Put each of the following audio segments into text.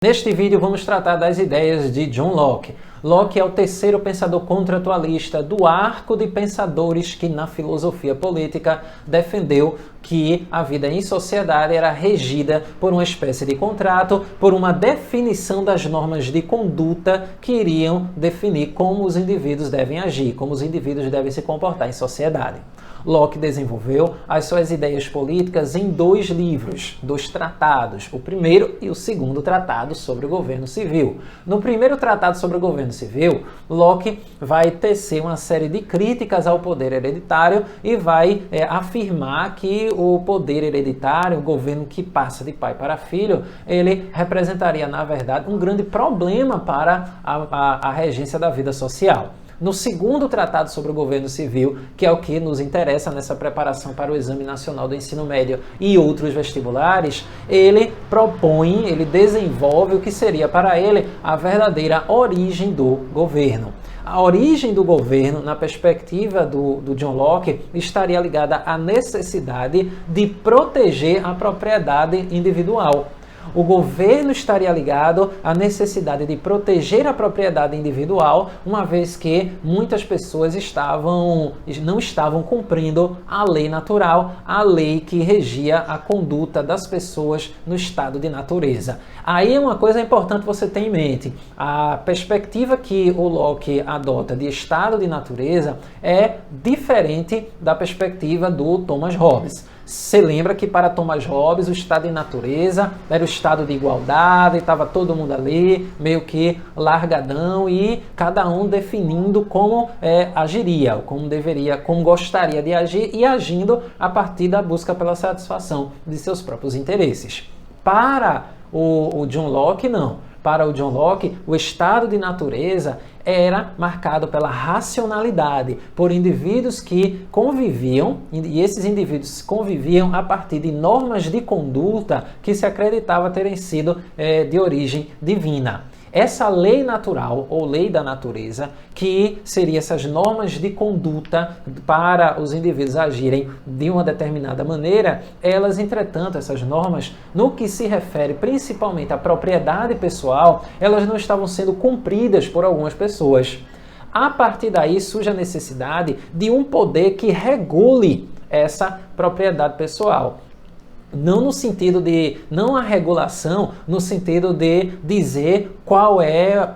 Neste vídeo vamos tratar das ideias de John Locke. Locke é o terceiro pensador contratualista do arco de pensadores que na filosofia política defendeu que a vida em sociedade era regida por uma espécie de contrato, por uma definição das normas de conduta que iriam definir como os indivíduos devem agir, como os indivíduos devem se comportar em sociedade. Locke desenvolveu as suas ideias políticas em dois livros, dois tratados, o primeiro e o segundo tratado sobre o governo civil. No primeiro tratado sobre o governo civil, Locke vai tecer uma série de críticas ao poder hereditário e vai afirmar que o poder hereditário, o governo que passa de pai para filho, ele representaria, na verdade, um grande problema para a regência da vida social. No segundo tratado sobre o governo civil, que é o que nos interessa nessa preparação para o Exame Nacional do Ensino Médio e outros vestibulares, ele propõe, ele desenvolve o que seria para ele a verdadeira origem do governo. A origem do governo, na perspectiva do John Locke, estaria ligada à necessidade de proteger a propriedade individual. O governo estaria ligado à necessidade de proteger a propriedade individual, uma vez que muitas pessoas não estavam cumprindo a lei natural, a lei que regia a conduta das pessoas no estado de natureza. Aí uma coisa importante você ter em mente, a perspectiva que o Locke adota de estado de natureza é diferente da perspectiva do Thomas Hobbes. Você lembra que para Thomas Hobbes o estado de natureza era o estado de igualdade, estava todo mundo ali, meio que largadão e cada um definindo como agiria, como gostaria de agir e agindo a partir da busca pela satisfação de seus próprios interesses. Para o John Locke, não. Para o John Locke, o estado de natureza era marcado pela racionalidade, por indivíduos que conviviam, e esses indivíduos conviviam a partir de normas de conduta que se acreditava terem sido de origem divina. Essa lei natural, ou lei da natureza, que seriam essas normas de conduta para os indivíduos agirem de uma determinada maneira, elas, entretanto, essas normas, no que se refere principalmente à propriedade pessoal, elas não estavam sendo cumpridas por algumas pessoas. A partir daí surge a necessidade de um poder que regule essa propriedade pessoal. Não no sentido de, não a regulação no sentido de dizer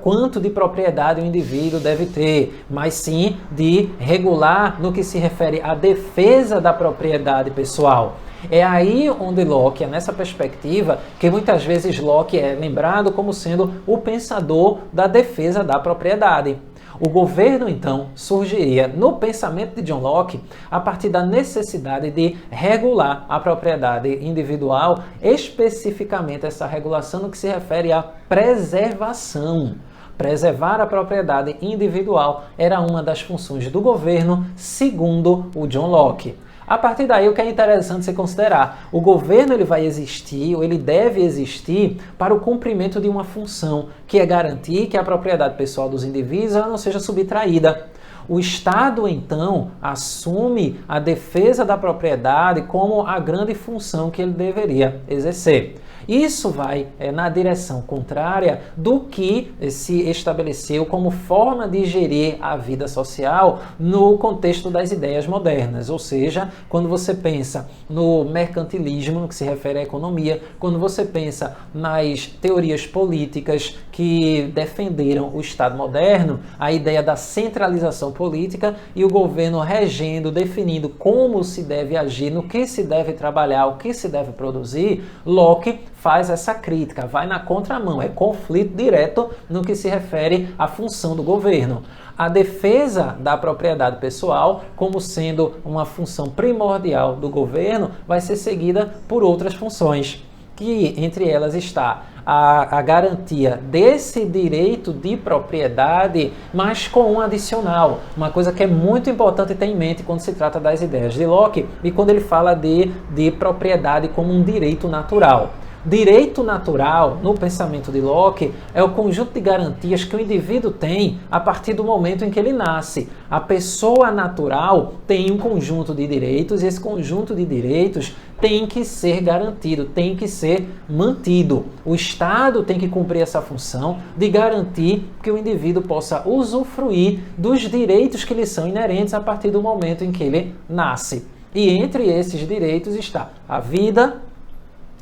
quanto de propriedade o indivíduo deve ter, mas sim de regular no que se refere à defesa da propriedade pessoal. É aí onde Locke, é nessa perspectiva, que muitas vezes Locke é lembrado como sendo o pensador da defesa da propriedade. O governo, então, surgiria no pensamento de John Locke a partir da necessidade de regular a propriedade individual, especificamente essa regulação no que se refere à preservação. Preservar a propriedade individual era uma das funções do governo, segundo o John Locke. A partir daí, o que é interessante se considerar, o governo ele vai existir, ou ele deve existir, para o cumprimento de uma função, que é garantir que a propriedade pessoal dos indivíduos ela não seja subtraída. O Estado, então, assume a defesa da propriedade como a grande função que ele deveria exercer. Isso vai na direção contrária do que se estabeleceu como forma de gerir a vida social no contexto das ideias modernas. Ou seja, quando você pensa no mercantilismo, no que se refere à economia, quando você pensa nas teorias políticas que defenderam o Estado moderno, a ideia da centralização política e o governo regendo, definindo como se deve agir, no que se deve trabalhar, o que se deve produzir, Locke faz essa crítica, vai na contramão, é conflito direto no que se refere à função do governo. A defesa da propriedade pessoal, como sendo uma função primordial do governo, vai ser seguida por outras funções, que entre elas está a garantia desse direito de propriedade, mas com um adicional, uma coisa que é muito importante ter em mente quando se trata das ideias de Locke e quando ele fala de propriedade como um direito natural. Direito natural, no pensamento de Locke, é o conjunto de garantias que o indivíduo tem a partir do momento em que ele nasce. A pessoa natural tem um conjunto de direitos e esse conjunto de direitos tem que ser garantido, tem que ser mantido. O Estado tem que cumprir essa função de garantir que o indivíduo possa usufruir dos direitos que lhe são inerentes a partir do momento em que ele nasce. E entre esses direitos está a vida,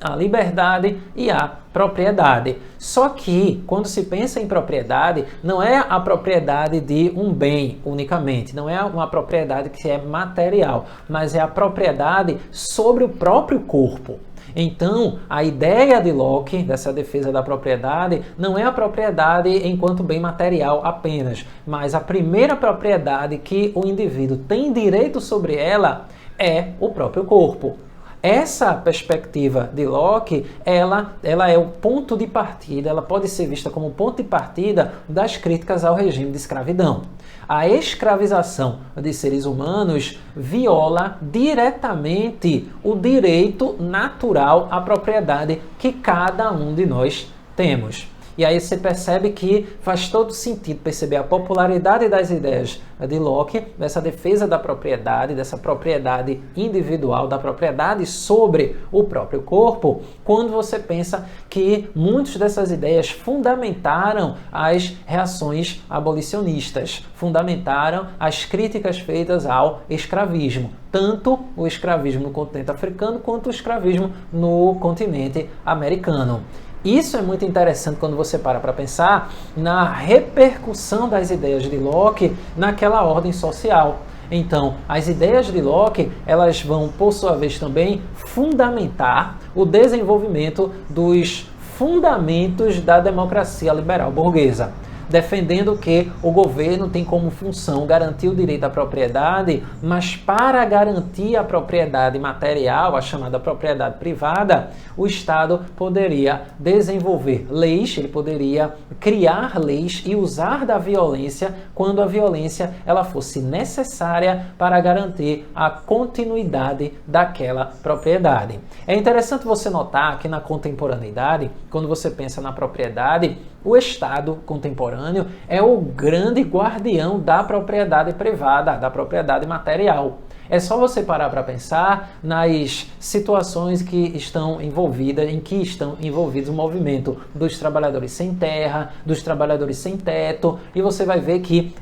a liberdade e a propriedade. Só que, quando se pensa em propriedade, não é a propriedade de um bem unicamente, não é uma propriedade que é material, mas é a propriedade sobre o próprio corpo. Então, a ideia de Locke, dessa defesa da propriedade, não é a propriedade enquanto bem material apenas, mas a primeira propriedade que o indivíduo tem direito sobre ela é o próprio corpo. Essa perspectiva de Locke, ela é o ponto de partida, ela pode ser vista como ponto de partida das críticas ao regime de escravidão. A escravização de seres humanos viola diretamente o direito natural à propriedade que cada um de nós temos. E aí você percebe que faz todo sentido perceber a popularidade das ideias de Locke, dessa defesa da propriedade, dessa propriedade individual, da propriedade sobre o próprio corpo, quando você pensa que muitas dessas ideias fundamentaram as reações abolicionistas, fundamentaram as críticas feitas ao escravismo, tanto o escravismo no continente africano quanto o escravismo no continente americano. Isso é muito interessante quando você para pensar na repercussão das ideias de Locke naquela ordem social. Então, as ideias de Locke, elas vão, por sua vez, também fundamentar o desenvolvimento dos fundamentos da democracia liberal burguesa, defendendo que o governo tem como função garantir o direito à propriedade, mas para garantir a propriedade material, a chamada propriedade privada, o Estado poderia desenvolver leis, ele poderia criar leis e usar da violência quando a violência ela fosse necessária para garantir a continuidade daquela propriedade. É interessante você notar que na contemporaneidade, quando você pensa na propriedade, o Estado contemporâneo é o grande guardião da propriedade privada, da propriedade material. É só você parar para pensar nas situações em que estão envolvidos o movimento dos trabalhadores sem terra, dos trabalhadores sem teto, e você vai ver que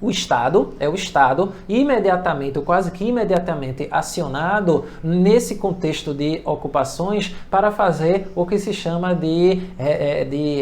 o Estado imediatamente, ou quase que imediatamente acionado nesse contexto de ocupações para fazer o que se chama de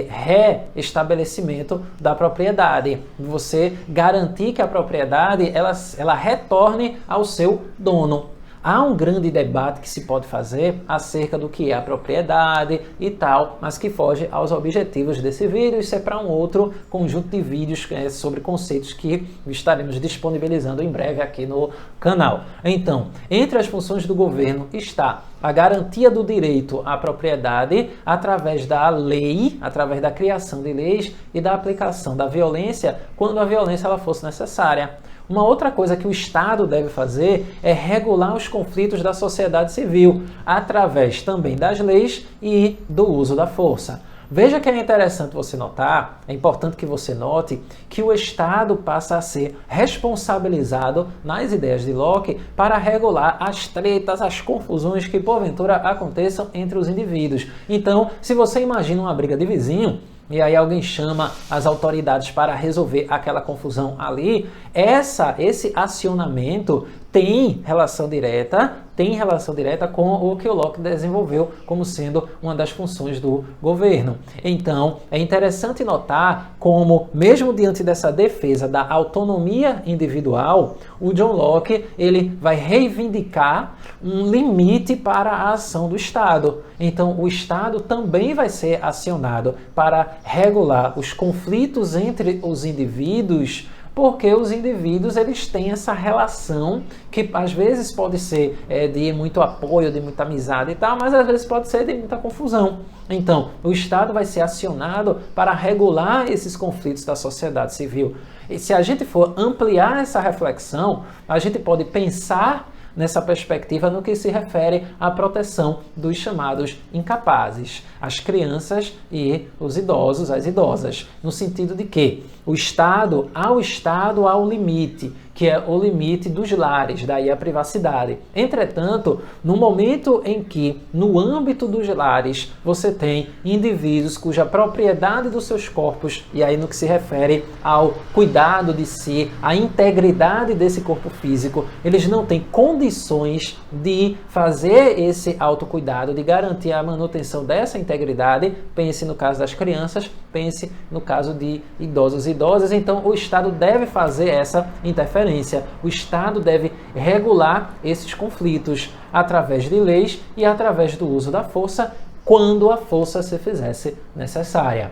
reestabelecimento da propriedade. Você garantir que a propriedade ela retorne ao seu dono. Há um grande debate que se pode fazer acerca do que é a propriedade e tal, mas que foge aos objetivos desse vídeo. Isso é para um outro conjunto de vídeos sobre conceitos que estaremos disponibilizando em breve aqui no canal. Então, entre as funções do governo está a garantia do direito à propriedade através da lei, através da criação de leis e da aplicação da violência quando a violência ela fosse necessária. Uma outra coisa que o Estado deve fazer é regular os conflitos da sociedade civil, através também das leis e do uso da força. Veja que é interessante você notar, é importante que você note, que o Estado passa a ser responsabilizado nas ideias de Locke para regular as tretas, as confusões que porventura aconteçam entre os indivíduos. Então, se você imagina uma briga de vizinho, e aí alguém chama as autoridades para resolver aquela confusão ali, esse acionamento tem relação direta com o que o Locke desenvolveu como sendo uma das funções do governo. Então, é interessante notar como, mesmo diante dessa defesa da autonomia individual, o John Locke ele vai reivindicar um limite para a ação do Estado. Então, o Estado também vai ser acionado para regular os conflitos entre os indivíduos, porque os indivíduos eles têm essa relação que às vezes pode ser de muito apoio, de muita amizade e tal, mas às vezes pode ser de muita confusão. Então, o Estado vai ser acionado para regular esses conflitos da sociedade civil. E se a gente for ampliar essa reflexão, a gente pode pensar nessa perspectiva no que se refere à proteção dos chamados incapazes, as crianças e os idosos, as idosas, no sentido de que o Estado há o limite, que é o limite dos lares, daí a privacidade. Entretanto, no momento em que, no âmbito dos lares, você tem indivíduos cuja propriedade dos seus corpos, e aí no que se refere ao cuidado de si, a integridade desse corpo físico, eles não têm condições de fazer esse autocuidado, de garantir a manutenção dessa integridade. Pense no caso das crianças, pense no caso de idosos e idosas. Então, o Estado deve fazer essa interferência. O Estado deve regular esses conflitos através de leis e através do uso da força, quando a força se fizesse necessária.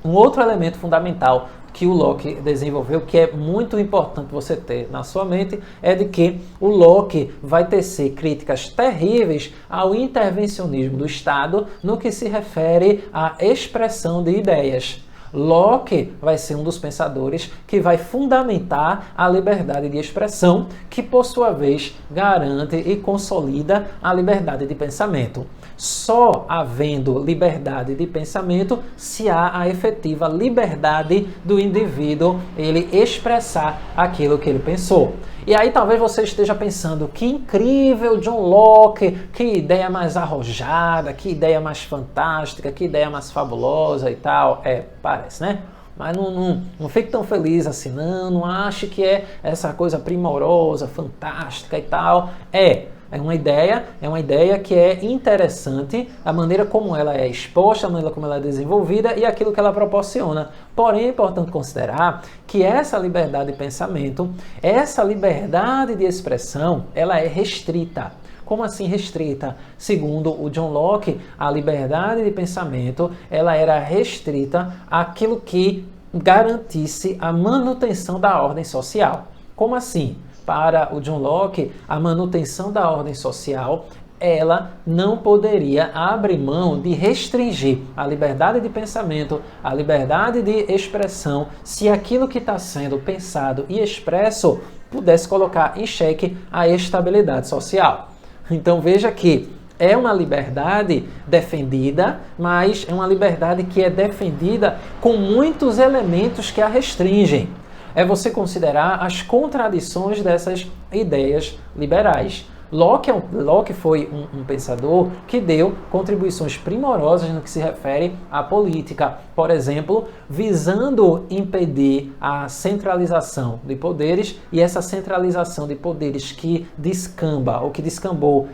Um outro elemento fundamental que o Locke desenvolveu, que é muito importante você ter na sua mente, é de que o Locke vai tecer críticas terríveis ao intervencionismo do Estado no que se refere à expressão de ideias. Locke vai ser um dos pensadores que vai fundamentar a liberdade de expressão, que por sua vez garante e consolida a liberdade de pensamento. Só havendo liberdade de pensamento se há a efetiva liberdade do indivíduo ele expressar aquilo que ele pensou. E aí talvez você esteja pensando, que incrível John Locke, que ideia mais arrojada, que ideia mais fantástica, que ideia mais fabulosa e tal. Parece, né? Mas não fique tão feliz assim, não ache que é essa coisa primorosa, fantástica e tal. É uma ideia que é interessante, a maneira como ela é exposta, a maneira como ela é desenvolvida e aquilo que ela proporciona. Porém, é importante considerar que essa liberdade de pensamento, essa liberdade de expressão, ela é restrita. Como assim restrita? Segundo o John Locke, a liberdade de pensamento, ela era restrita àquilo que garantisse a manutenção da ordem social. Como assim? Para o John Locke, a manutenção da ordem social, ela não poderia abrir mão de restringir a liberdade de pensamento, a liberdade de expressão, se aquilo que está sendo pensado e expresso pudesse colocar em xeque a estabilidade social. Então veja que é uma liberdade defendida, mas é uma liberdade que é defendida com muitos elementos que a restringem. É você considerar as contradições dessas ideias liberais. Locke foi um pensador que deu contribuições primorosas no que se refere à política. Por exemplo, visando impedir a centralização de poderes, e essa centralização de poderes que descamba, ou que descambou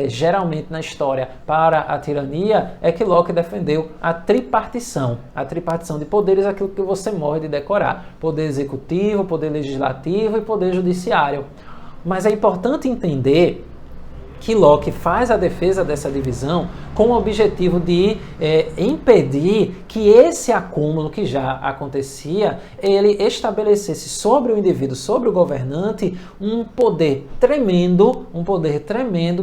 geralmente na história para a tirania, é que Locke defendeu a tripartição. A tripartição de poderes é aquilo que você morre de decorar. Poder executivo, poder legislativo e poder judiciário. Mas é importante entender que Locke faz a defesa dessa divisão com o objetivo de impedir que esse acúmulo que já acontecia, ele estabelecesse sobre o indivíduo, sobre o governante, um poder tremendo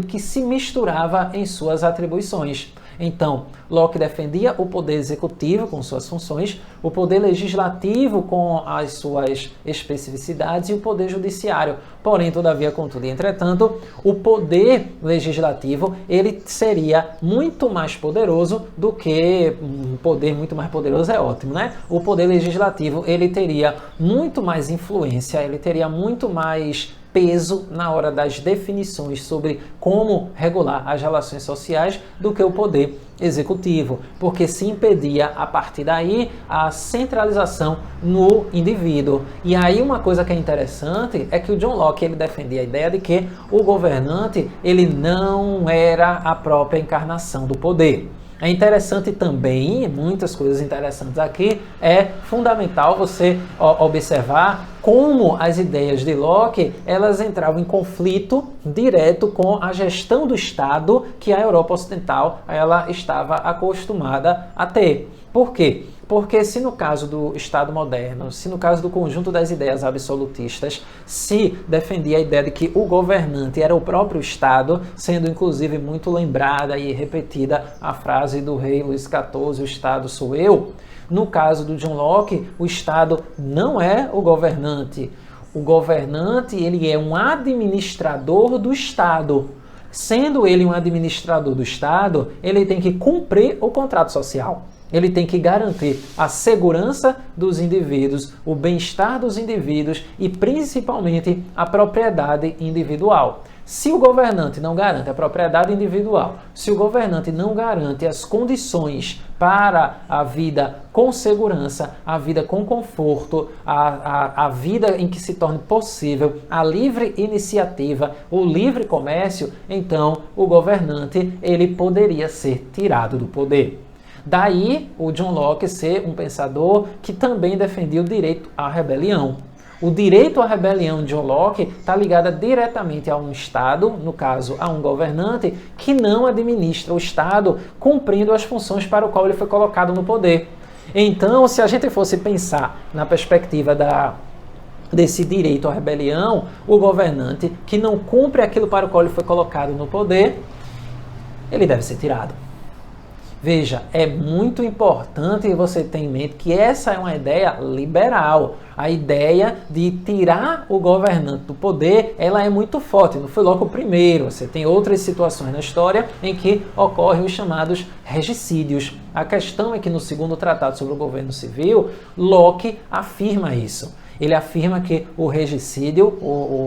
que se misturava em suas atribuições. Então, Locke defendia o poder executivo com suas funções, o poder legislativo com as suas especificidades e o poder judiciário. Porém, todavia, contudo e entretanto, o poder legislativo, ele seria muito mais poderoso do que... Um poder muito mais poderoso é ótimo, né? O poder legislativo, ele teria muito mais influência, ele teria muito mais peso na hora das definições sobre como regular as relações sociais do que o poder executivo, porque se impedia a partir daí a centralização no indivíduo. E aí uma coisa que é interessante é que o John Locke ele defendia a ideia de que o governante ele não era a própria encarnação do poder. É interessante também, muitas coisas interessantes aqui, é fundamental você observar como as ideias de Locke, elas entravam em conflito direto com a gestão do Estado que a Europa Ocidental ela estava acostumada a ter. Por quê? Porque se no caso do Estado moderno, se no caso do conjunto das ideias absolutistas, se defendia a ideia de que o governante era o próprio Estado, sendo inclusive muito lembrada e repetida a frase do rei Luís XIV, o Estado sou eu, no caso do John Locke, o Estado não é o governante. o governante ele é um administrador do Estado. Sendo ele um administrador do Estado, ele tem que cumprir o contrato social. Ele tem que garantir a segurança dos indivíduos, o bem-estar dos indivíduos e principalmente a propriedade individual. Se o governante não garante a propriedade individual, se o governante não garante as condições para a vida com segurança, a vida com conforto, a vida em que se torne possível a livre iniciativa, o livre comércio, então o governante ele poderia ser tirado do poder. Daí o John Locke ser um pensador que também defendia o direito à rebelião. O direito à rebelião de John Locke está ligado diretamente a um Estado, no caso a um governante, que não administra o Estado cumprindo as funções para o qual ele foi colocado no poder. Então, se a gente fosse pensar na perspectiva desse direito à rebelião, o governante que não cumpre aquilo para o qual ele foi colocado no poder, ele deve ser tirado. Veja, é muito importante você ter em mente que essa é uma ideia liberal. A ideia de tirar o governante do poder, ela é muito forte. Não foi logo o primeiro. Você tem outras situações na história em que ocorrem os chamados regicídios. A questão é que no segundo tratado sobre o governo civil, Locke afirma isso. Ele afirma que o regicídio,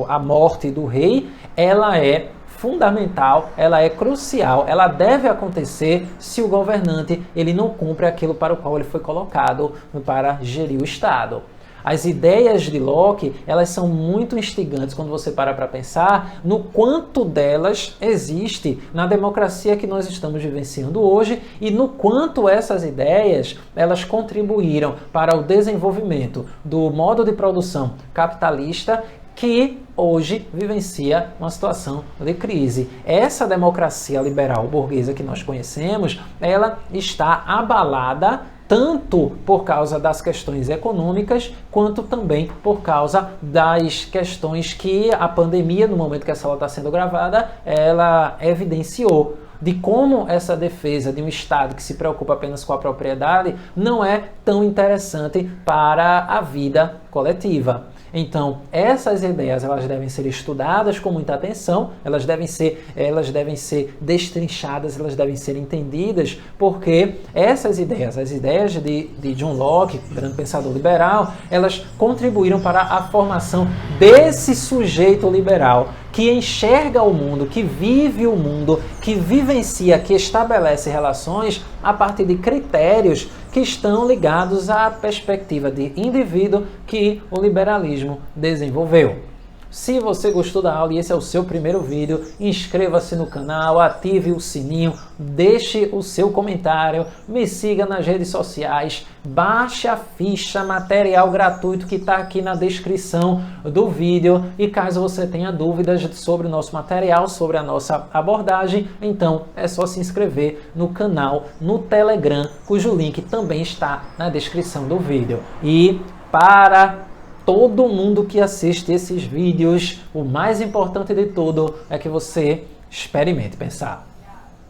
a morte do rei, ela é fundamental, ela é crucial, ela deve acontecer se o governante ele não cumpre aquilo para o qual ele foi colocado para gerir o Estado. As ideias de Locke, elas são muito instigantes quando você para pensar no quanto delas existe na democracia que nós estamos vivenciando hoje e no quanto essas ideias, elas contribuíram para o desenvolvimento do modo de produção capitalista que hoje vivencia uma situação de crise. Essa democracia liberal burguesa que nós conhecemos, ela está abalada tanto por causa das questões econômicas, quanto também por causa das questões que a pandemia, no momento que essa aula está sendo gravada, ela evidenciou. De como essa defesa de um Estado que se preocupa apenas com a propriedade não é tão interessante para a vida coletiva. Então, essas ideias elas devem ser estudadas com muita atenção, elas devem ser destrinchadas, elas devem ser entendidas, porque essas ideias, as ideias de John Locke, grande pensador liberal, elas contribuíram para a formação desse sujeito liberal que enxerga o mundo, que vive o mundo, que vivencia, que estabelece relações a partir de critérios que estão ligados à perspectiva de indivíduo que o liberalismo desenvolveu. Se você gostou da aula e esse é o seu primeiro vídeo, inscreva-se no canal, ative o sininho, deixe o seu comentário, me siga nas redes sociais, baixe a ficha material gratuito que está aqui na descrição do vídeo e caso você tenha dúvidas sobre o nosso material, sobre a nossa abordagem, então é só se inscrever no canal no Telegram, cujo link também está na descrição do vídeo. E para todo mundo que assiste esses vídeos, o mais importante de tudo é que você experimente pensar.